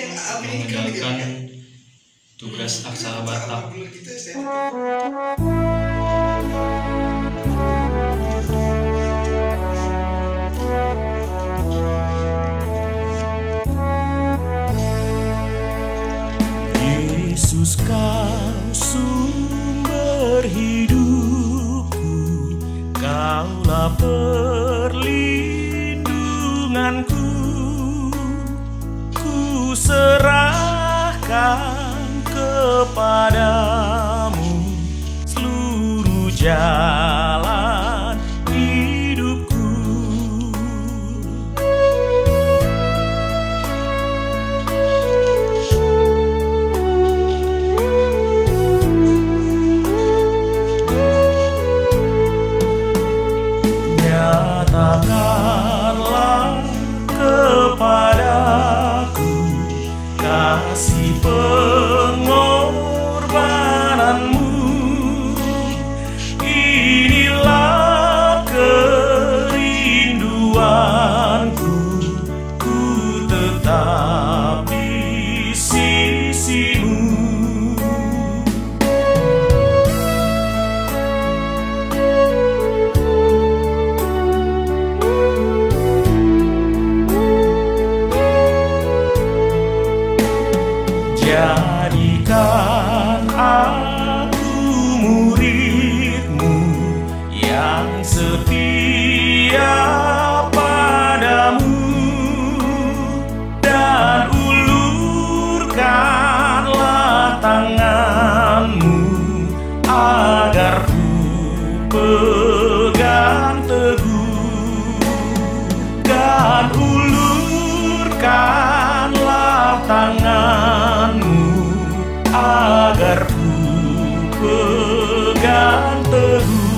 menjalankan tugas aksara Batak. Yesus, kau sumber hidupku, kaulah perlindunganku. Ku serahkan kepadamu seluruh jalan hidupku. Nyatakanlah kepadaku kasih pengorbananmu. Inilah kerinduanku, ku tetap di sisimu. Jadikan aku muridmu yang setia padamu, dan ulurkanlah tanganmu agar ku pegang teguh, dan ulurkanlah tanganmu agar ku pegang teguh.